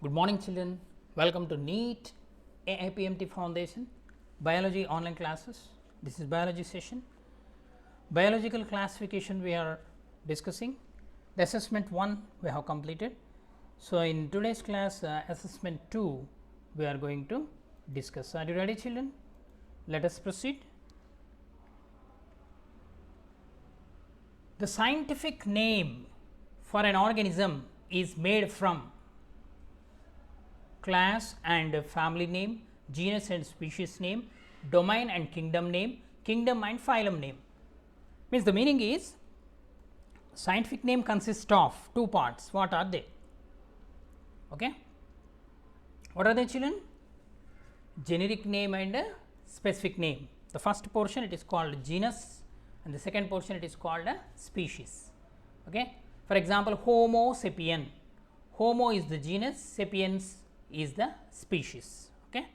Good morning children, welcome to NEET AIPMT Foundation Biology online classes. This is biology session. Biological classification we are discussing. The assessment 1 we have completed. So, in today's class assessment 2 we are going to discuss. Are you ready children? Let us proceed. The scientific name for an organism is made from class and family name, genus and species name, domain and kingdom name, kingdom and phylum name. Means the meaning is scientific name consists of two parts. What are they? Okay. What are they children? Generic name and specific name. The first portion it is called genus and the second portion it is called species. Okay. For example, Homo sapien. Homo is the genus, sapiens is the species. Okay.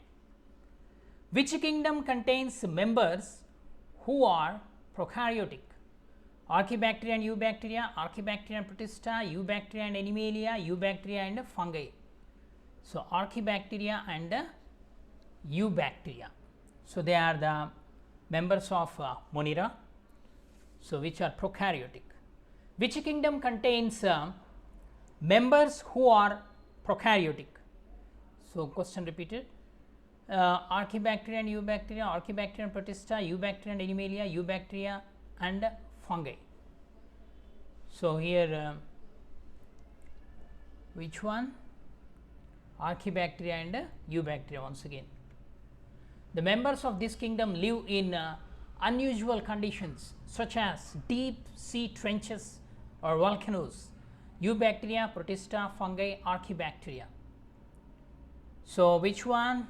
Which kingdom contains members who are prokaryotic? Archaebacteria and eubacteria, Archaebacteria and Protista, eubacteria and Animalia, eubacteria and fungi. So, Archaebacteria and eubacteria. So, they are the members of Monera, so which are prokaryotic. Which kingdom contains members who are prokaryotic? So, question repeated. Archaebacteria and eubacteria, Archaebacteria and Protista, eubacteria and Animalia, eubacteria and fungi. So, here which one? Archaebacteria and eubacteria once again. The members of this kingdom live in unusual conditions such as deep sea trenches or volcanoes, eubacteria, Protista, fungi, Archaebacteria. So, which one?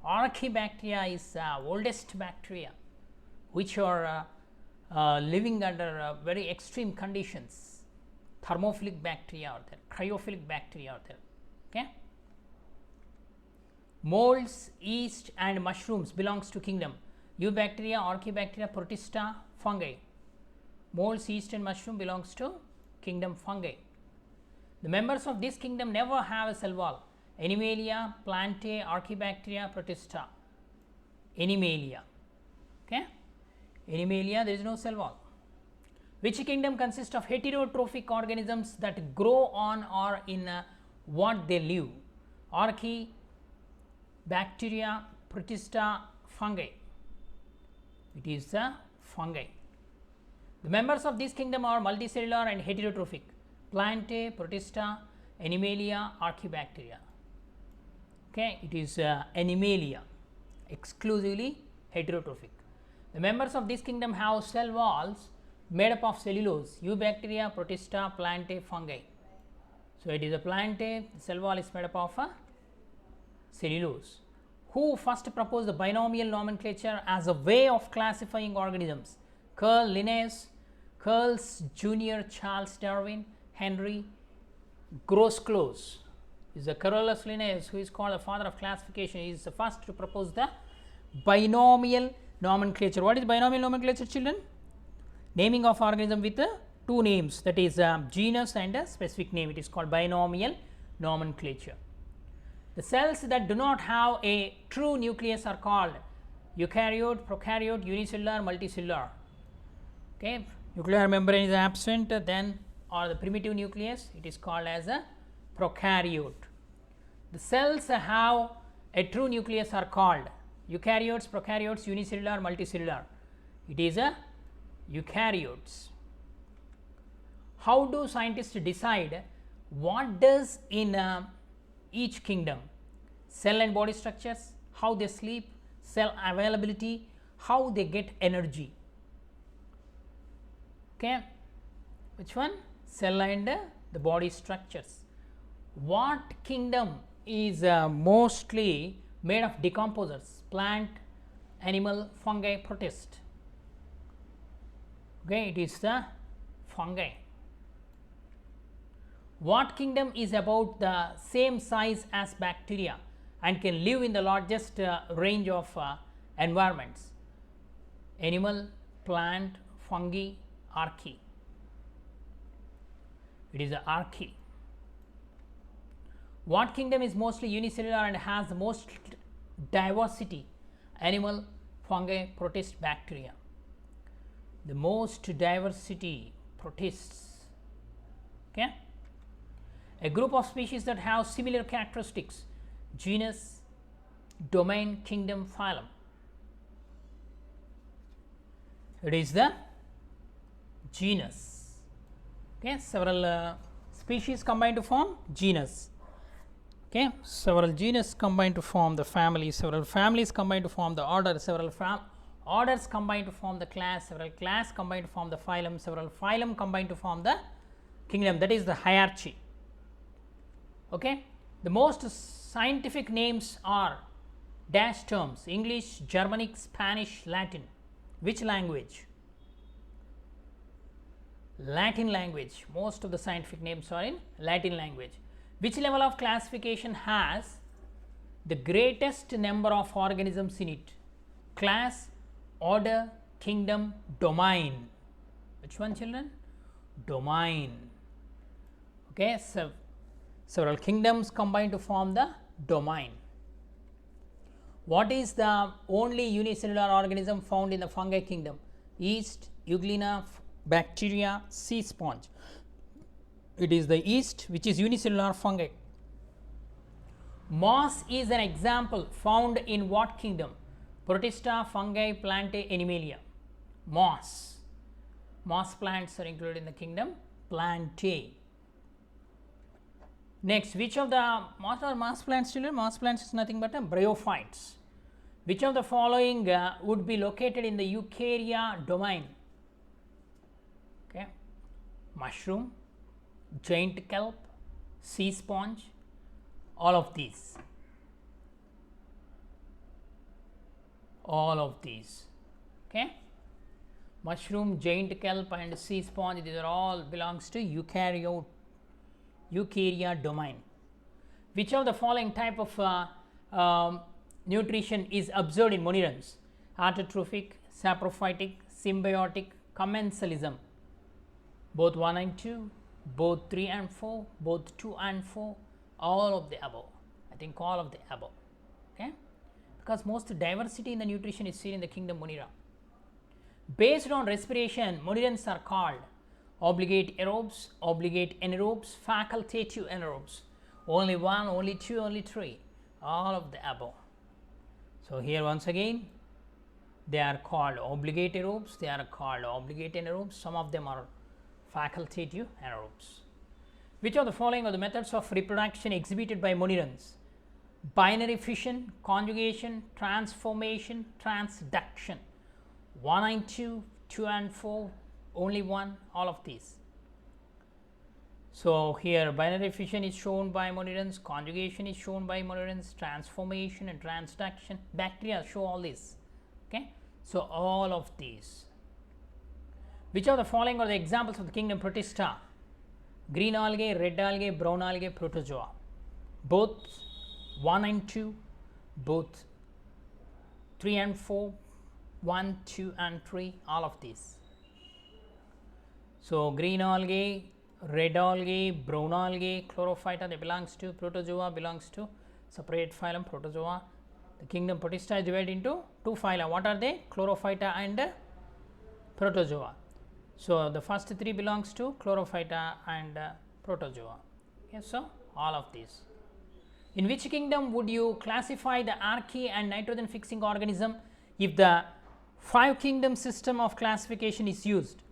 Archaebacteria is oldest bacteria which are living under very extreme conditions. Thermophilic bacteria are there, cryophilic bacteria are there. Okay. Molds, yeast and mushrooms belongs to kingdom eubacteria, Archaebacteria, Protista, fungi. Molds, yeast and mushroom belongs to kingdom fungi. The members of this kingdom never have a cell wall. Animalia, Plantae, Archaebacteria, Protista. Animalia. Okay. Animalia, there is no cell wall. Which kingdom consists of heterotrophic organisms that grow on or in what they live? Archaebacteria, Protista, fungi. It is the fungi. The members of this kingdom are multicellular and heterotrophic. Plantae, Protista, Animalia, Archaebacteria. Okay, it is Animalia, exclusively heterotrophic. The members of this kingdom have cell walls made up of cellulose, eubacteria, Protista, Plantae, fungi. So, it is a Plantae, the cell wall is made up of cellulose. Who first proposed the binomial nomenclature as a way of classifying organisms? Carl Linnaeus, Carl's Jr., Charles Darwin, Henry Grosclose. Is the Carolus Linnaeus, who is called the father of classification, is the first to propose the binomial nomenclature. What is binomial nomenclature children? Naming of organism with two names, that is genus and a specific name, it is called binomial nomenclature. The cells that do not have a true nucleus are called eukaryote, prokaryote, unicellular, multicellular. Okay. Nuclear membrane is absent, then or the primitive nucleus, it is called as a prokaryote. The cells have a true nucleus are called eukaryotes, prokaryotes, unicellular, multicellular. It is a eukaryotes. How do scientists decide what does in each kingdom? Cell and body structures, how they sleep, cell availability, how they get energy. Okay. Which one? Cell and the body structures. What kingdom is mostly made of decomposers? Plant, animal, fungi, protist. Okay, it is the fungi. What kingdom is about the same size as bacteria and can live in the largest range of environments? Animal, plant, fungi, archaea. It is the archaea. What kingdom is mostly unicellular and has the most diversity? Animal, fungi, protist, bacteria. The most diversity, protists. Okay. A group of species that have similar characteristics: genus, domain, kingdom, phylum. It is the genus. Okay. Several species combine to form genus. Okay. Several genus combine to form the family, several families combine to form the order, several orders combine to form the class, several class combine to form the phylum, several phylum combine to form the kingdom. That is the hierarchy. Okay. The most scientific names are dash terms: English, Germanic, Spanish, Latin. Which language? Latin language. Most of the scientific names are in Latin language. Which level of classification has the greatest number of organisms in it? Class, order, kingdom, domain. Which one, children? Domain. Okay. So several kingdoms combine to form the domain. What is the only unicellular organism found in the fungi kingdom? Yeast, Euglena, bacteria, sea sponge. It is the yeast which is unicellular fungi. Moss is an example found in what kingdom? Protista, fungi, plantae, animalia. Moss. Moss plants are included in the kingdom Plantae. Next, which of the moss plants, children? Moss plants is nothing but bryophytes. Which of the following would be located in the Eukarya domain? Okay. Mushroom, giant kelp, sea sponge, all of these. All of these. Okay. Mushroom, giant kelp and sea sponge, these are all belongs to Eukarya domain. Which of the following type of nutrition is observed in monirans? Autotrophic, saprophytic, symbiotic, commensalism. Both 1 and 2, both 3 and 4, both 2 and 4, all of the above. I think all of the above. Okay. Because most diversity in the nutrition is seen in the kingdom Monera. Based on respiration, monirans are called obligate aerobes, obligate anaerobes, facultative anaerobes. Only 1, only 2, only 3, all of the above. So, here once again they are called obligate aerobes, they are called obligate anaerobes, some of them are facultative anaerobes. Which of the following are the methods of reproduction exhibited by monirans? Binary fission, conjugation, transformation, transduction. 1 and 2, 2 and 4, only 1, all of these. So, here binary fission is shown by monirans, conjugation is shown by monirans, transformation and transduction, bacteria show all this. Okay. So, all of these. Which of the following are the examples of the kingdom Protista? Green algae, red algae, brown algae, protozoa. Both 1 and 2, both 3 and 4, 1, 2 and 3, all of these. So, green algae, red algae, brown algae, chlorophyta, they belongs to protozoa, belongs to separate phylum protozoa. The kingdom Protista is divided into 2 phyla. What are they? Chlorophyta and protozoa. So, the first 3 belongs to chlorophyta and protozoa. Okay, so, all of these. In which kingdom would you classify the archaea and nitrogen fixing organism if the 5 kingdom system of classification is used?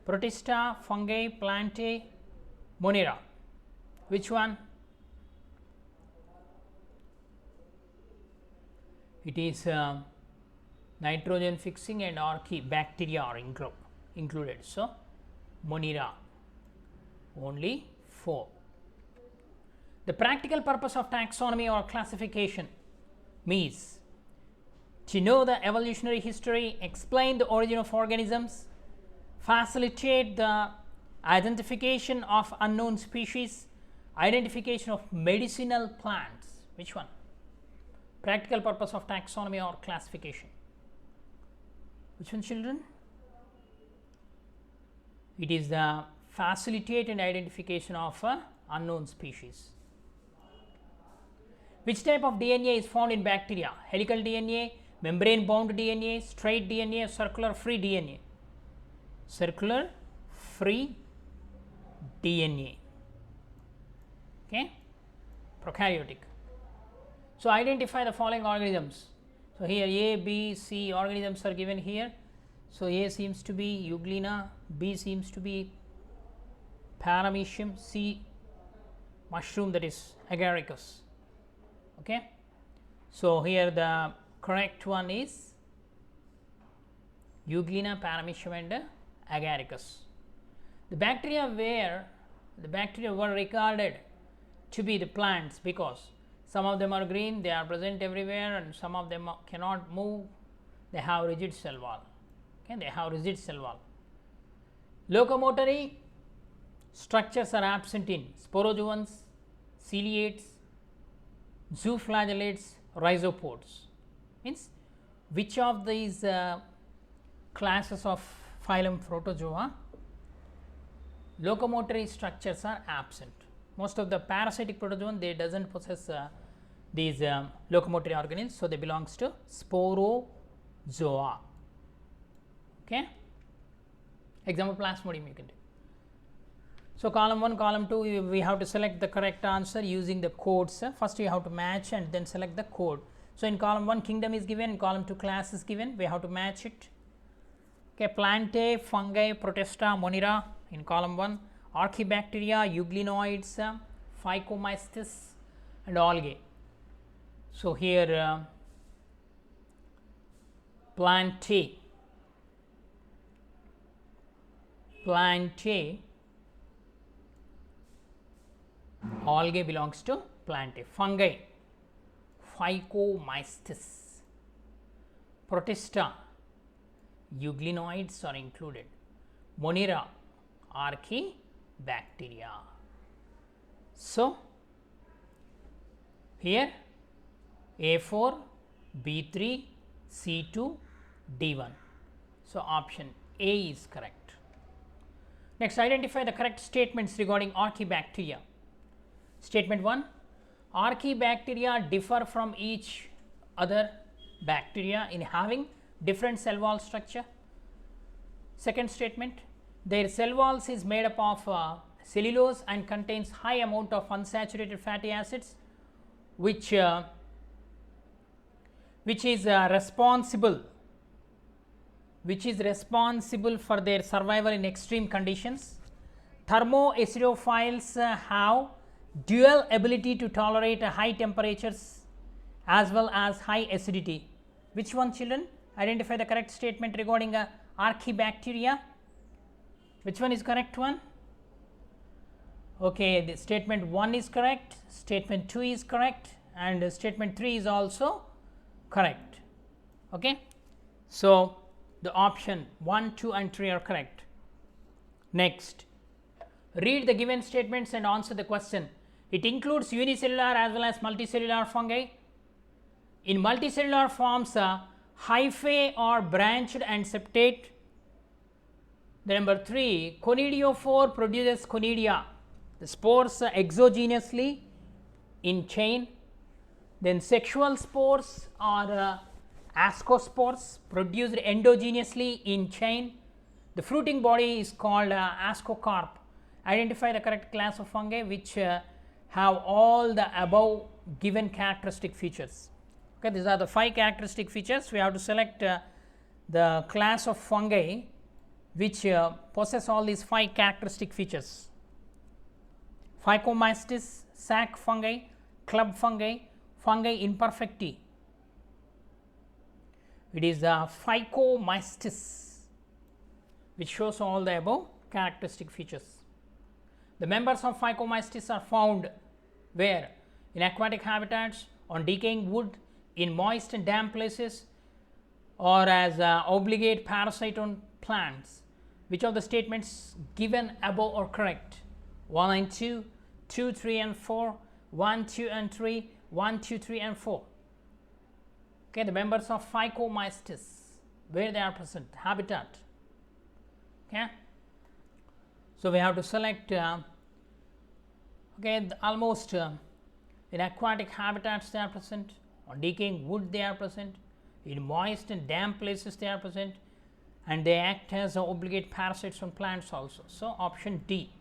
Protista, fungi, plantae, Monera. Which one? It is nitrogen fixing and archaea, bacteria are included. So, Monera, only 4. The practical purpose of taxonomy or classification means to know the evolutionary history, explain the origin of organisms, facilitate the identification of unknown species, identification of medicinal plants. Which one? Practical purpose of taxonomy or classification. Which one, children? It is the facilitate and identification of unknown species. Which type of DNA is found in bacteria? Helical DNA, membrane bound DNA, straight DNA, circular free DNA? Circular free DNA. Okay, prokaryotic. So identify the following organisms. So here A, B, C organisms are given here. So A seems to be Euglena, B seems to be Paramecium, C mushroom, that is Agaricus. Okay. So here the correct one is Euglena, Paramecium and Agaricus. The bacteria were regarded to be the plants because some of them are green, they are present everywhere, and some of them cannot move, they have rigid cell wall. Okay, they have rigid cell wall. Locomotory structures are absent in sporozoans, ciliates, zooflagellates, rhizopods. Means which of these classes of phylum Protozoa locomotory structures are absent? Most of the parasitic protozoan, they doesn't possess these locomotory organelles, so they belongs to Sporozoa. Okay. Example Plasmodium you can do. So column 1, column 2, we have to select the correct answer using the codes. First you have to match and then select the code. So in column 1 kingdom is given, in column 2 class is given, we have to match it. Okay, Plantae, fungi, Protista, Monera in column 1, Archaebacteria, Euglenoids, Phycomystis and algae. So here Plantae, algae belongs to Plantae. Fungi, Phycomystis, Protista, Euglenoids are included, Monera, Archaebacteria. So here A4, B3, C2, D1. So option A is correct. Next, identify the correct statements regarding Archaebacteria. Statement 1, Archaebacteria differ from each other bacteria in having different cell wall structure. Second statement, their cell walls is made up of cellulose and contains high amount of unsaturated fatty acids, which is responsible for their survival in extreme conditions. Thermoacidophiles have dual ability to tolerate high temperatures as well as high acidity. Which one, children? Identify the correct statement regarding Archaebacteria. Which one is correct one? Okay, the statement 1 is correct, statement 2 is correct, and statement 3 is also correct. Okay. So the option 1, 2 and 3 are correct. Next, read the given statements and answer the question. It includes unicellular as well as multicellular fungi. In multicellular forms, hyphae are branched and septate. The number 3, conidiophore produces conidia, the spores exogenously in chain. Then sexual spores are ascospores produced endogenously in chain. The fruiting body is called ascocarp. Identify the correct class of fungi which have all the above given characteristic features. Okay, these are the 5 characteristic features. We have to select the class of fungi which possess all these 5 characteristic features. Phycomystis, sac fungi, club fungi, fungi imperfecti. It is the Phycomystis which shows all the above characteristic features. The members of Phycomystis are found where? In aquatic habitats, on decaying wood, in moist and damp places, or as obligate parasite on plants. Which of the statements given above are correct? 1 and 2, 2, 3 and 4, 1, 2 and 3, 1, 2, 3 and 4. Okay, the members of Phycomystis, where they are present, habitat. Okay. So we have to select almost In aquatic habitats they are present, on decaying wood they are present, in moist and damp places they are present, and they act as obligate parasites on plants also. So, option D.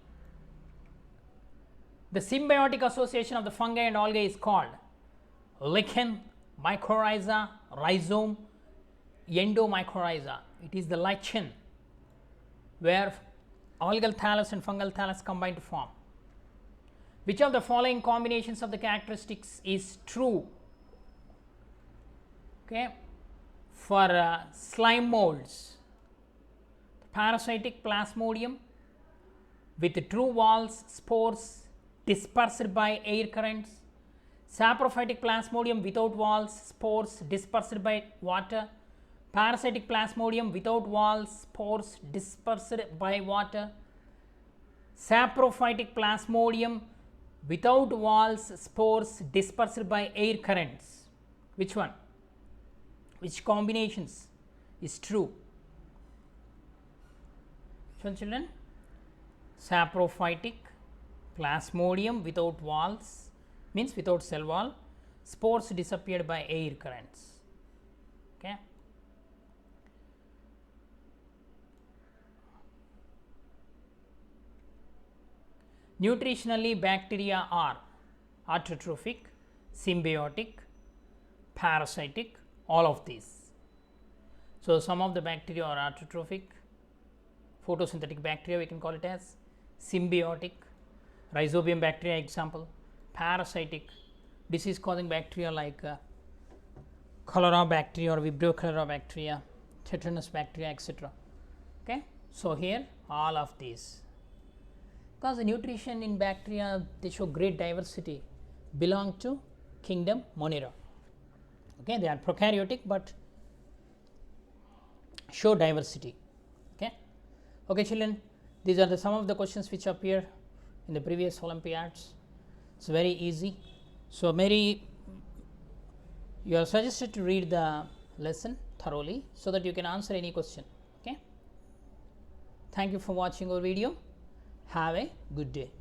The symbiotic association of the fungi and algae is called lichen, mycorrhiza, rhizome, endomycorrhiza. It is the lichen where algal thallus and fungal thallus combine to form. Which of the following combinations of the characteristics is true? Okay. For slime molds, parasitic plasmodium with true walls, spores dispersed by air currents, saprophytic plasmodium without walls, spores dispersed by water, parasitic plasmodium without walls, spores dispersed by water, saprophytic plasmodium without walls, spores dispersed by air currents. Which one? Which combinations is true? Which one, children? Saprophytic plasmodium without walls means without cell wall, spores disappeared by air currents. Okay. Nutritionally, bacteria are autotrophic, symbiotic, parasitic, all of these. So, some of the bacteria are autotrophic, photosynthetic bacteria we can call it as, symbiotic, rhizobium bacteria example, parasitic, disease causing bacteria like cholera bacteria or vibrio cholera bacteria, tetanus bacteria, etc. Okay. So, here all of these, because the nutrition in bacteria they show great diversity, belong to kingdom Monera. Okay. They are prokaryotic, but show diversity. Okay. Okay, children, these are some of the questions which appear in the previous Olympiads. It's very easy. So, Mary, you are suggested to read the lesson thoroughly so that you can answer any question. Okay. Thank you for watching our video. Have a good day.